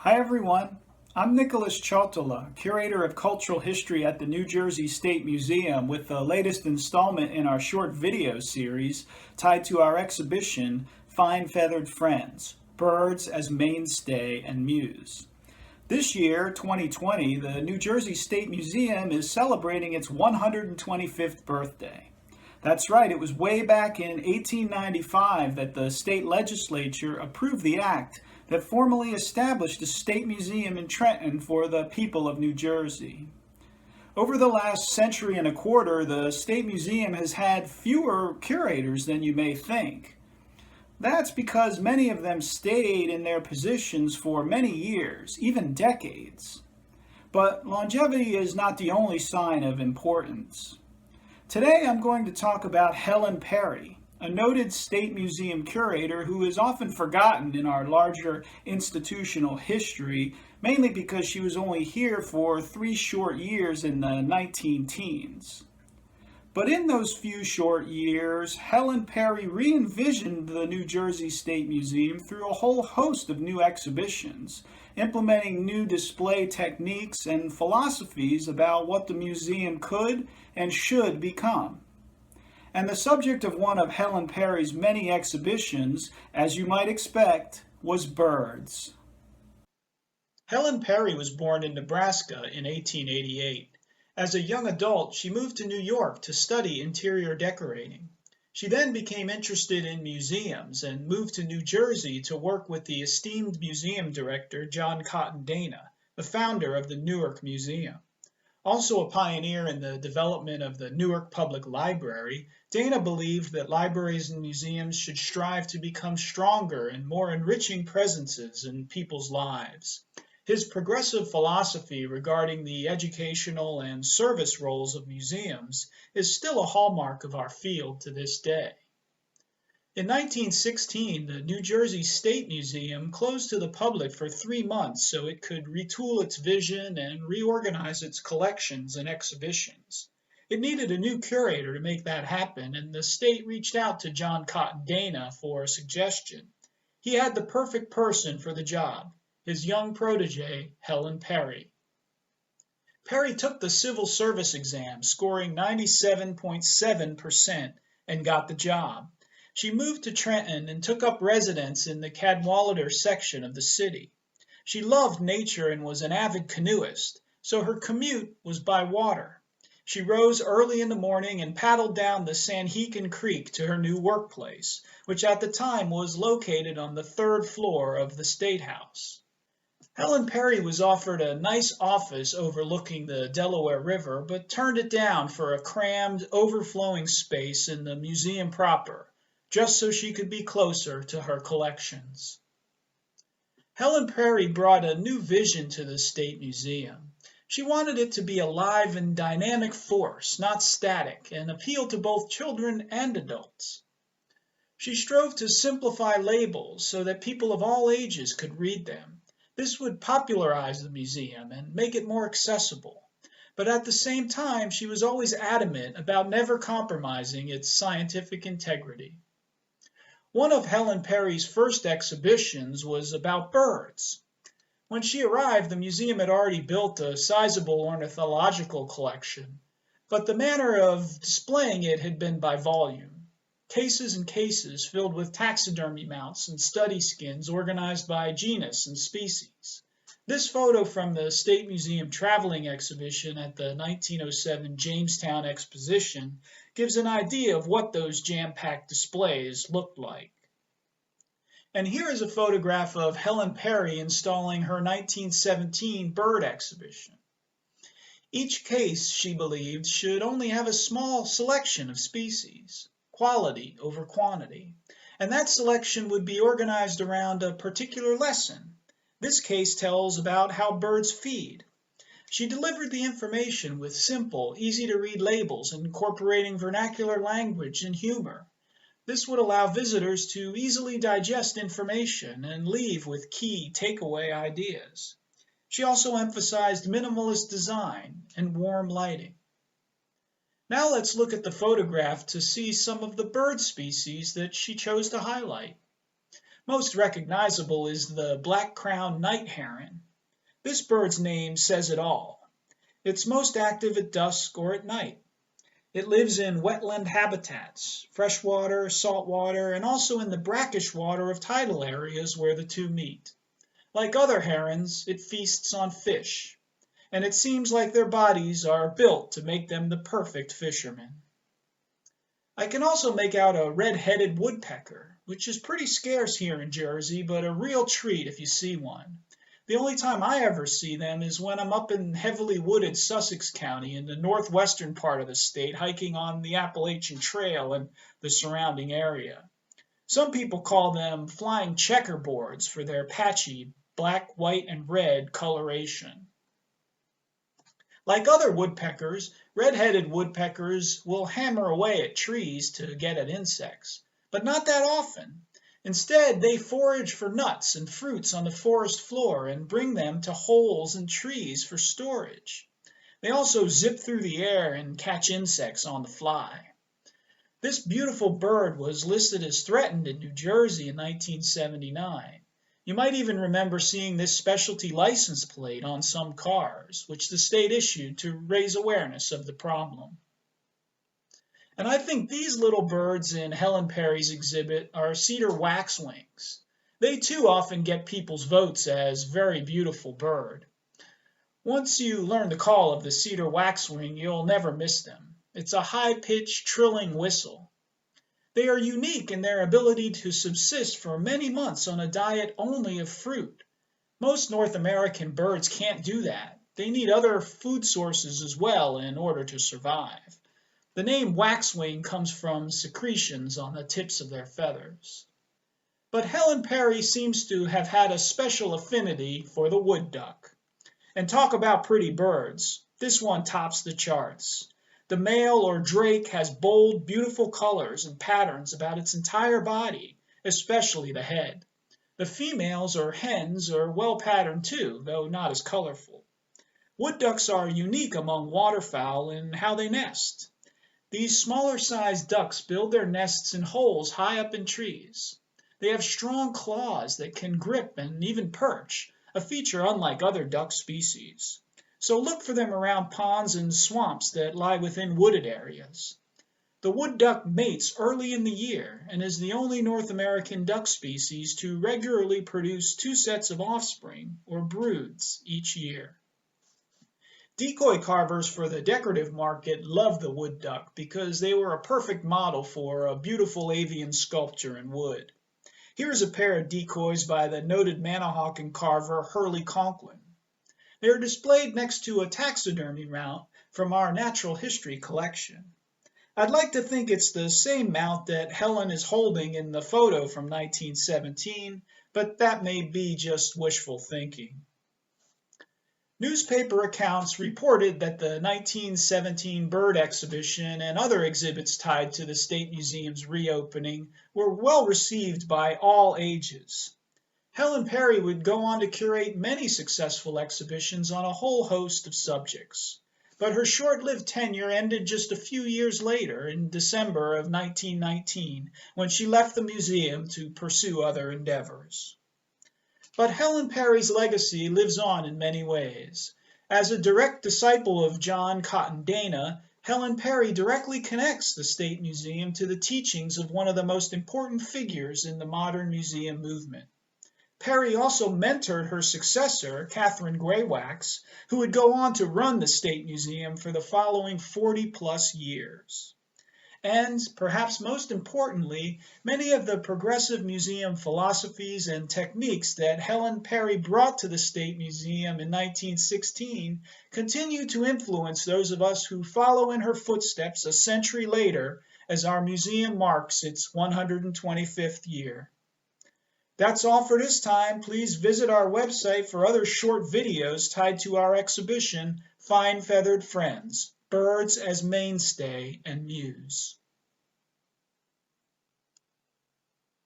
Hi everyone, I'm Nicholas Chautola, Curator of Cultural History at the New Jersey State Museum with the latest installment in our short video series tied to our exhibition, Fine Feathered Friends, Birds as Mainstay and Muse. This year, 2020, the New Jersey State Museum is celebrating its 125th birthday. That's right, it was way back in 1895 that the state legislature approved the act that formally established a state museum in Trenton for the people of New Jersey. Over the last century and a quarter, the State Museum has had fewer curators than you may think. That's because many of them stayed in their positions for many years, even decades. But longevity is not the only sign of importance. Today I'm going to talk about Helen Perry, a noted state museum curator who is often forgotten in our larger institutional history, mainly because she was only here for 3 short years in the 19-teens. But in those few short years, Helen Perry re-envisioned the New Jersey State Museum through a whole host of new exhibitions, implementing new display techniques and philosophies about what the museum could and should become. And the subject of one of Helen Perry's many exhibitions, as you might expect, was birds. Helen Perry was born in Nebraska in 1888. As a young adult, she moved to New York to study interior decorating. She then became interested in museums and moved to New Jersey to work with the esteemed museum director John Cotton Dana, the founder of the Newark Museum. Also a pioneer in the development of the Newark Public Library, Dana believed that libraries and museums should strive to become stronger and more enriching presences in people's lives. His progressive philosophy regarding the educational and service roles of museums is still a hallmark of our field to this day. In 1916, the New Jersey State Museum closed to the public for 3 months so it could retool its vision and reorganize its collections and exhibitions. It needed a new curator to make that happen, and the state reached out to John Cotton Dana for a suggestion. He had the perfect person for the job, his young protege, Helen Perry. Perry took the civil service exam, scoring 97.7%, and got the job. She moved to Trenton and took up residence in the Cadwallader section of the city. She loved nature and was an avid canoeist, so her commute was by water. She rose early in the morning and paddled down the Sanhecan Creek to her new workplace, which at the time was located on the 3rd floor of the State House. Helen Perry was offered a nice office overlooking the Delaware River, but turned it down for a crammed, overflowing space in the museum proper, just so she could be closer to her collections. Helen Perry brought a new vision to the State Museum. She wanted it to be a live and dynamic force, not static, and appeal to both children and adults. She strove to simplify labels so that people of all ages could read them. This would popularize the museum and make it more accessible. But at the same time, she was always adamant about never compromising its scientific integrity. One of Helen Perry's first exhibitions was about birds. When she arrived, the museum had already built a sizable ornithological collection, but the manner of displaying it had been by volume. Cases and cases filled with taxidermy mounts and study skins organized by genus and species. This photo from the State Museum Traveling Exhibition at the 1907 Jamestown Exposition gives an idea of what those jam-packed displays looked like. And here is a photograph of Helen Perry installing her 1917 bird exhibition. Each case, she believed, should only have a small selection of species, quality over quantity, and that selection would be organized around a particular lesson. This case tells about how birds feed. She delivered the information with simple, easy-to-read labels incorporating vernacular language and humor. This would allow visitors to easily digest information and leave with key takeaway ideas. She also emphasized minimalist design and warm lighting. Now let's look at the photograph to see some of the bird species that she chose to highlight. Most recognizable is the black-crowned night heron. This bird's name says it all. It's most active at dusk or at night. It lives in wetland habitats, freshwater, saltwater, and also in the brackish water of tidal areas where the two meet. Like other herons, it feasts on fish, and it seems like their bodies are built to make them the perfect fishermen. I can also make out a red-headed woodpecker, which is pretty scarce here in Jersey, but a real treat if you see one. The only time I ever see them is when I'm up in heavily wooded Sussex County in the northwestern part of the state hiking on the Appalachian Trail and the surrounding area. Some people call them flying checkerboards for their patchy black, white, and red coloration. Like other woodpeckers, red-headed woodpeckers will hammer away at trees to get at insects, but not that often. Instead, they forage for nuts and fruits on the forest floor and bring them to holes in trees for storage. They also zip through the air and catch insects on the fly. This beautiful bird was listed as threatened in New Jersey in 1979. You might even remember seeing this specialty license plate on some cars, which the state issued to raise awareness of the problem. And I think these little birds in Helen Perry's exhibit are Cedar Waxwings. They too often get people's votes as very beautiful bird. Once you learn the call of the cedar waxwing, you'll never miss them. It's a high-pitched, trilling whistle. They are unique in their ability to subsist for many months on a diet only of fruit. Most North American birds can't do that. They need other food sources as well in order to survive. The name waxwing comes from secretions on the tips of their feathers. But Helen Perry seems to have had a special affinity for the wood duck. And talk about pretty birds. This one tops the charts. The male or drake has bold, beautiful colors and patterns about its entire body, especially the head. The females or hens are well patterned too, though not as colorful. Wood ducks are unique among waterfowl in how they nest. These smaller-sized ducks build their nests in holes high up in trees. They have strong claws that can grip and even perch, a feature unlike other duck species. So look for them around ponds and swamps that lie within wooded areas. The wood duck mates early in the year and is the only North American duck species to regularly produce 2 sets of offspring, or broods, each year. Decoy carvers for the decorative market love the wood duck because they were a perfect model for a beautiful avian sculpture in wood. Here is a pair of decoys by the noted Manahawkin carver Hurley Conklin. They are displayed next to a taxidermy mount from our natural history collection. I'd like to think it's the same mount that Helen is holding in the photo from 1917, but that may be just wishful thinking. Newspaper accounts reported that the 1917 bird exhibition and other exhibits tied to the State Museum's reopening were well received by all ages. Helen Perry would go on to curate many successful exhibitions on a whole host of subjects, but her short-lived tenure ended just a few years later in December of 1919 when she left the museum to pursue other endeavors. But Helen Perry's legacy lives on in many ways. As a direct disciple of John Cotton Dana, Helen Perry directly connects the State Museum to the teachings of one of the most important figures in the modern museum movement. Perry also mentored her successor, Catherine Graywax, who would go on to run the State Museum for the following 40-plus years. And, perhaps most importantly, many of the progressive museum philosophies and techniques that Helen Perry brought to the State Museum in 1916 continue to influence those of us who follow in her footsteps a century later as our museum marks its 125th year. That's all for this time. Please visit our website for other short videos tied to our exhibition, Fine Feathered Friends, Birds as Mainstay and Muse.